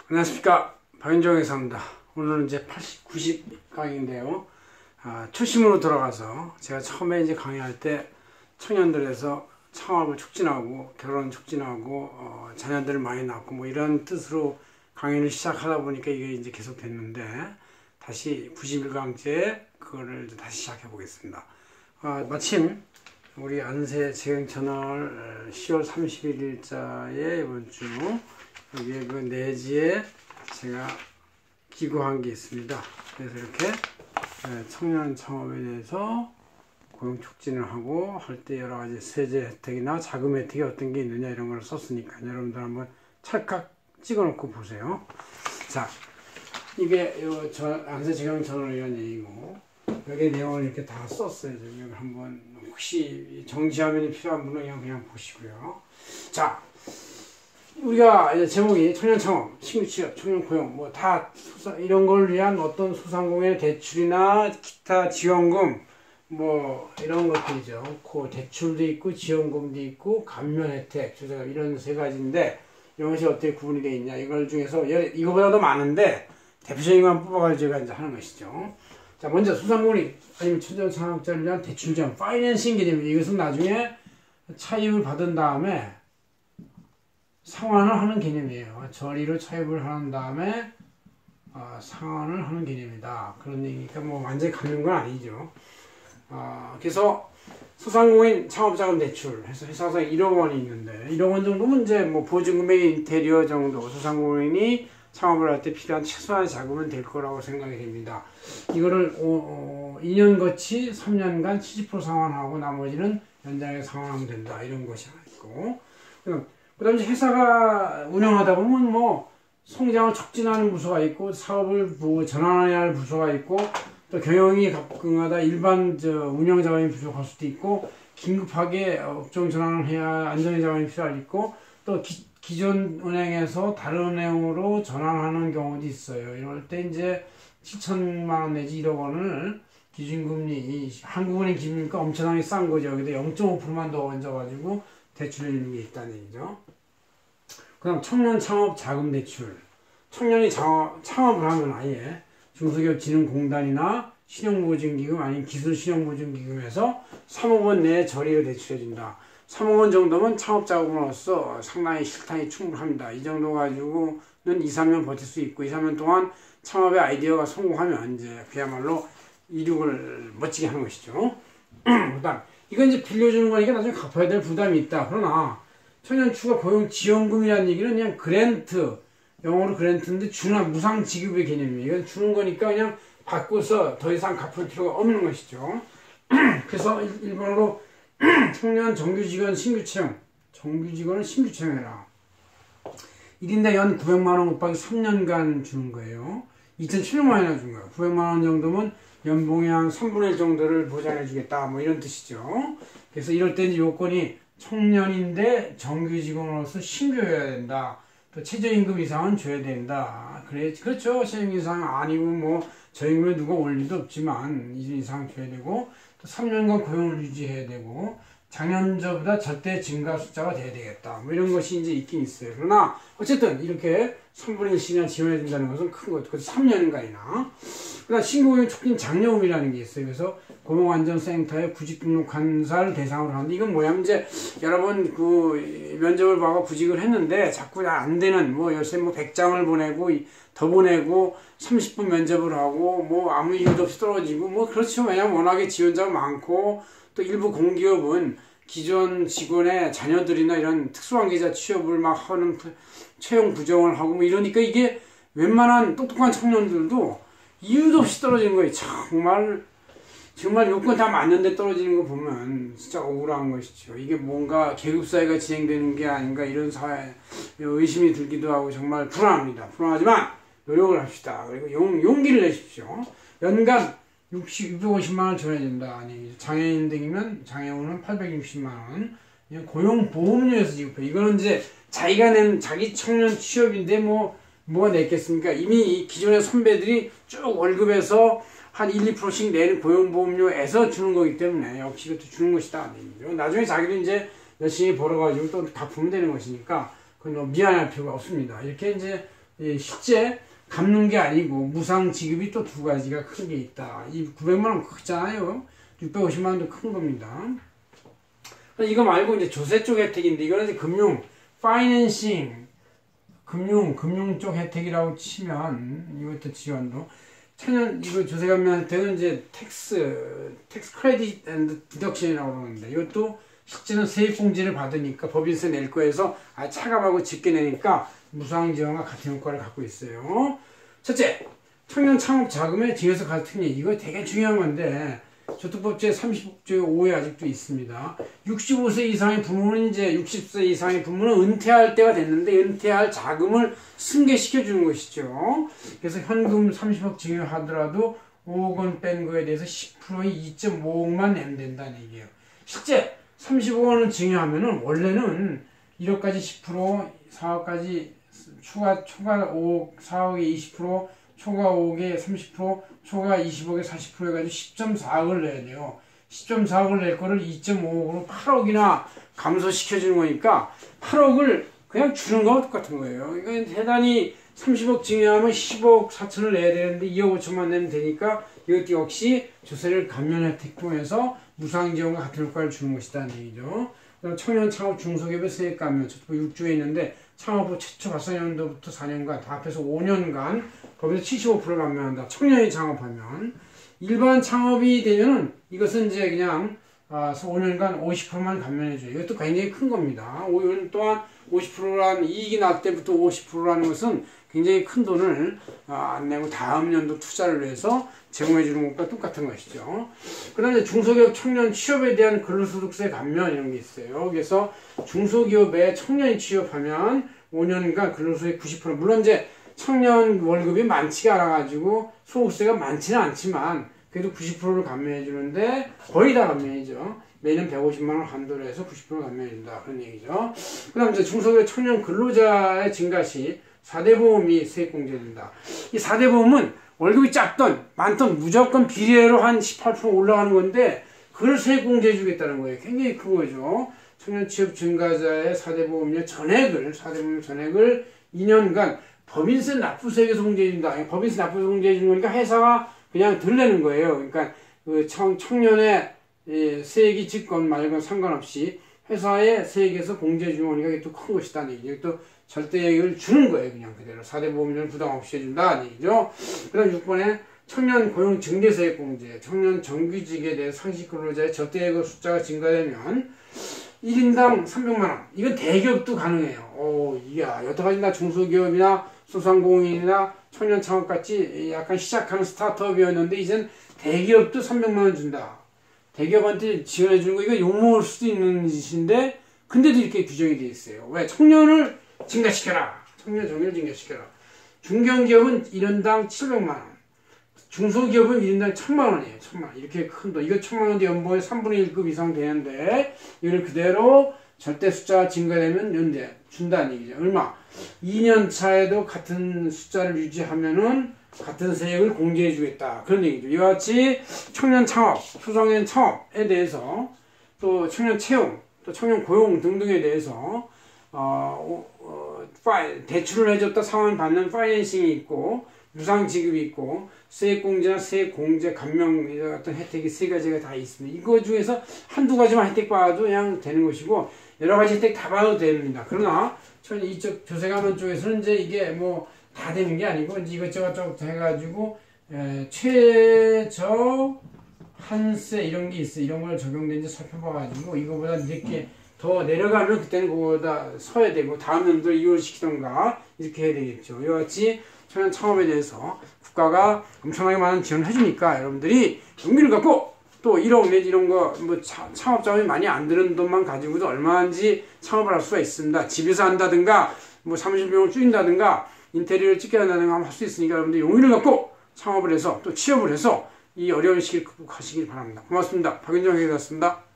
안녕하십니까, 박윤정 회사입니다. 오늘은 이제 90강인데요. 초심으로 돌아가서 제가 처음에 이제 강의할 때 청년들에서 창업을 촉진하고 결혼 촉진하고 자녀들을 많이 낳고 뭐 이런 뜻으로 강의를 시작하다 보니까 이게 이제 계속 됐는데, 다시 91강째 그거를 다시 시작해 보겠습니다. 마침 우리 안새 재경채널 10월 31일자에 이번 주 여기에 그 내지에 제가 기고한 게 있습니다. 그래서 이렇게 청년 창업에 대해서 고용 촉진을 하고 할 때 여러 가지 세제 혜택이나 자금 혜택이 어떤 게 있느냐 이런 걸 썼으니까 여러분들 한번 찰칵 찍어 놓고 보세요. 자, 이게 안새 재경채널 이런 얘기고, 여기 내용을 이렇게 다 썼어요. 여기 한번 혹시 정지화면이 필요한 분은 그냥 보시고요. 자, 우리가 이제 제목이 청년 창업, 신규 취업, 청년 고용, 뭐 다 이런 걸 위한 어떤 소상공인의 대출이나 기타 지원금, 뭐 이런 것들이죠. 그 대출도 있고 지원금도 있고 감면 혜택, 이런 세 가지인데 이런 것이 어떻게 구분이 되어 있냐, 이걸 중에서 이거보다 더 많은데 대표적인 것만 뽑아가지고 제가 이제 하는 것이죠. 자, 먼저 소상공인 아니면 청년 창업자를 위한 대출 지원, 파이낸싱 개념. 이것은 나중에 차입을 받은 다음에 상환을 하는 개념이에요. 저리로 차입을 한 다음에 상환을 하는 개념이다. 그런 얘기니까 뭐 완전히 갖는 건 아니죠. 그래서 소상공인 창업자금 대출 해서 회사에서 1억 원이 있는데 1억 원 정도면 이제 뭐 보증금액 인테리어 정도 소상공인이 창업을 할 때 필요한 최소한의 자금은 될 거라고 생각이 됩니다. 이거를 2년 거치 3년간 70% 상환하고 나머지는 연장해 상환하면 된다. 이런 것이 하나 있고, 그 다음에 회사가 운영하다 보면 뭐 성장을 촉진하는 부서가 있고 사업을 전환해야 할 부서가 있고 또 경영이 가끔가다 일반 운영 자원이 부족할 수도 있고 긴급하게 업종 전환을 해야 안정의 자원이 필요할 있고 또 기존 은행에서 다른 은행으로 전환하는 경우도 있어요. 이럴 때 이제 7천만 원 내지 1억 원을 기준금리, 한국은행 기준금리가 엄청나게 싼 거죠. 여기다 0.5%만 더 얹어가지고 대출을 주는 게 있다는 얘기죠. 그 다음 청년 창업 자금 대출. 청년이 창업을 하면 아예 중소기업 진흥공단이나 신용보증기금 아니면 기술신용보증기금에서 3억 원 내에 저리로 대출해준다. 3억 원 정도면 창업자금으로서 상당히 실탄이 충분합니다. 이 정도 가지고는 2, 3년 버틸 수 있고 2, 3년 동안 창업의 아이디어가 성공하면 이제 그야말로 이륙을 멋지게 하는 것이죠. 그 다음 이건 이제 빌려주는 거니까 나중에 갚아야 될 부담이 있다. 그러나 청년 추가 고용 지원금이라는 얘기는 그냥 그랜트, 영어로 그랜트인데 무상 지급의 개념이에요. 이건 주는 거니까 그냥 받고서 더 이상 갚을 필요가 없는 것이죠. 그래서 일본어로 청년 정규직원 신규채용, 정규직원은 신규채용해라. 1인당 연 900만 원 곱하기 3년간 주는 거예요. 2,700만 원이나 준 거예요. 900만 원 정도면 연봉의 한 3분의 1 정도를 보장해 주겠다. 뭐 이런 뜻이죠. 그래서 이럴 때 이제 요건이 청년인데 정규직원으로서 신규여야 된다. 또 최저임금 이상은 줘야 된다. 그렇죠. 최저임금 이상 아니고 뭐 저임금에 누가 올 리도 없지만 이 이상 줘야 되고 또 3년간 고용을 유지해야 되고 작년저보다 절대 증가 숫자가 돼야 되겠다. 뭐 이런 것이 이제 있긴 있어요. 그러나 어쨌든 이렇게 3분의 1씩이나 지원해 준다는 것은 큰 것. 그래서 3년간이나. 그다음 신고고용 촉진 장려금이라는 게 있어요. 그래서 고용안전센터에 구직 등록한 사를 대상으로 하는데 이건 뭐냐면 이제 여러 번 그 면접을 봐서 구직을 했는데 자꾸 안 되는 뭐 요새 뭐 100장을 보내고 더 보내고 30분 면접을 하고 뭐 아무 이유도 없이 떨어지고 뭐 그렇죠. 왜냐면 워낙에 지원자가 많고 또 일부 공기업은 기존 직원의 자녀들이나 이런 특수관계자 취업을 막 하는 채용 부정을 하고 뭐 이러니까 이게 웬만한 똑똑한 청년들도 이유도 없이 떨어지는 거예요. 정말 요건 다 맞는데 떨어지는 거 보면 진짜 억울한 것이죠. 이게 뭔가 계급사회가 진행되는 게 아닌가 이런 의심이 들기도 하고 정말 불안합니다. 불안하지만 노력을 합시다. 그리고 용기를 내십시오. 연간 650만 원 줘야 된다. 아니 장애인 등이면 장애우는 860만 원. 고용보험료에서 지급해. 이거는 이제 자기가 낸 자기 청년 취업인데 뭐가 냈겠습니까? 이미 기존의 선배들이 쭉 월급에서 한 1, 2%씩 내는 고용보험료에서 주는 거기 때문에 역시 이것도 주는 것이다. 나중에 자기도 이제 열심히 벌어가지고 또 갚으면 되는 것이니까 그건 뭐 미안할 필요가 없습니다. 이렇게 이제 실제 갚는 게 아니고 무상 지급이 또 두 가지가 큰 게 있다. 이 900만 원 크잖아요. 650만 원도 큰 겁니다. 이거 말고 이제 조세 쪽 혜택인데 이거는 이제 금융, 파이낸싱, 금융 쪽 혜택이라고 치면 이것도 지원도 청년 이거 조세 감면 혜택은 이제 텍스 크레딧 앤드 디덕션이라고 그러는데 이것도 실제는 세액공제를 받으니까 법인세 낼 거에서 차감하고 직계 내니까 무상 지원과 같은 효과를 갖고 있어요. 첫째, 청년 창업 자금의 증여세 가산 특례. 이거 되게 중요한 건데 저축법 제35조 5에 아직도 있습니다. 65세 이상의 부모는 이제 60세 이상의 부모는 은퇴할 때가 됐는데 은퇴할 자금을 승계시켜 주는 것이죠. 그래서 현금 30억 증여하더라도 5억 원 뺀 거에 대해서 10%의 2.5억만 내면 된다는 얘기예요. 실제 30억 원을 증여하면은 원래는 1억까지 10%, 4억까지 초과 5억, 4억에 20%, 초과 5억에 30%, 초과 20억에 40% 해가지고 10.4억을 내야 돼요. 10.4억을 낼 거를 2.5억으로 8억이나 감소시켜주는 거니까 8억을 그냥 주는 거와 똑같은 거예요. 이건 대단히 30억 증여하면 10억 4천을 내야 되는데 2억 5천만 내면 되니까 이것도 역시 조세를 감면 혜택 통해서 무상지원과 같은 효과를 주는 것이다는 얘기죠. 그다음 청년 창업 중소기업의 세액 감면, 저도 6조에 있는데 창업 후 최초 발사년도부터 4년간 다 합해서 5년간 거기서 75%를 감면한다. 청년이 창업하면 일반 창업이 되면은 이것은 이제 그냥 5년간 50%만 감면해줘요. 이것도 굉장히 큰 겁니다. 5년 동안 50%라는 이익이 날 때부터 50%라는 것은 굉장히 큰 돈을 안 내고 다음 연도 투자를 위해서 제공해 주는 것과 똑같은 것이죠. 그 다음에 중소기업 청년 취업에 대한 근로소득세 감면 이런 게 있어요. 그래서 중소기업에 청년이 취업하면 5년간 근로소득 90% 물론 이제 청년 월급이 많지가 않아가지고 소득세가 많지는 않지만 그래도 90%를 감면해 주는데 거의 다 감면이죠. 매년 150만 원 한도로 해서 90% 감면해준다. 그런 얘기죠. 그 다음 이제 중소기업 청년 근로자의 증가 시 4대 보험이 세액공제된다. 이 4대 보험은 월급이 작던 많던 무조건 비례로 한 18% 올라가는 건데 그걸 세액공제해 주겠다는 거예요. 굉장히 큰 거죠. 청년 취업 증가자의 4대 보험료 전액을 4대 보험료 전액을 2년간 법인세 납부세액에서 공제해 준다. 법인세 납부세액 공제해 주는 거니까 회사가 그냥 덜 내는 거예요. 그러니까 그 청년의 세액이 직권 말건 상관없이 회사의 세액에서 공제해 주는 거니까 이게 또 큰 것이다는 얘기죠. 또 절대액을 주는 거예요. 그냥 그대로 4대 보험료를 부담 없이 해준다는 얘기죠. 그 다음 6번에 청년 고용 증대세액 공제, 청년 정규직에 대해 상시 근로자의 절대액의 숫자가 증가되면 1인당 300만 원. 이건 대기업도 가능해요. 이야, 여태까지 나 중소기업이나 소상공인이나 청년 창업같이 약간 시작하는 스타트업이었는데 이젠 대기업도 300만 원 준다. 대기업한테 지원해 주는 거 이거 욕먹을 수도 있는 짓인데 근데도 이렇게 규정이 돼 있어요. 왜? 청년을 증가시켜라. 청년 정의를 증가시켜라. 중견기업은 1인당 700만 원. 중소기업은 1인당 1000만 원이에요. 1000만 원. 이렇게 큰 돈. 이거 1000만 원인데 연봉의 3분의 1급 이상 되는데 이걸 그대로 절대 숫자가 증가되면 연대 준다는 얘기죠. 얼마? 2년 차에도 같은 숫자를 유지하면은 같은 세액을 공제해 주겠다. 그런 얘기죠. 이와 같이 청년 창업, 소상인 창업에 대해서 또 청년 채용, 또 청년 고용 등등에 대해서 대출을 해줬다 상환 받는 파이낸싱이 있고 무상 지급이 있고 세액공제나 세액공제 감면 같은 혜택이 세 가지가 다 있습니다. 이거 중에서 한두 가지만 혜택 받아도 그냥 되는 것이고 여러 가지 혜택 다 받아도 됩니다. 그러나 이쪽 조세감면 쪽에서는 이제 이게 뭐 다 되는 게 아니고 이제 이것저것 해가지고 최저 한세 이런 게 있어. 이런 걸 적용된지 살펴봐가지고 이거보다 이렇게 더 내려가면 그때는 그거보다 서야 되고 다음 연도에 이월시키던가 이렇게 해야 되겠죠. 이와 같이 청년 창업에 대해서 국가가 엄청나게 많은 지원을 해주니까 여러분들이 용기를 갖고 또 1억 내지 이런 거 뭐 창업 자금이 많이 안 드는 돈만 가지고도 얼마든지 창업을 할 수가 있습니다. 집에서 한다든가 뭐 사무실비용을 줄인다든가 인테리어를 찍게 한다든가 할 수 있으니까 여러분들 용기를 갖고 창업을 해서 또 취업을 해서 이 어려운 시기를 극복하시길 바랍니다. 고맙습니다. 박윤정 회장이었습니다.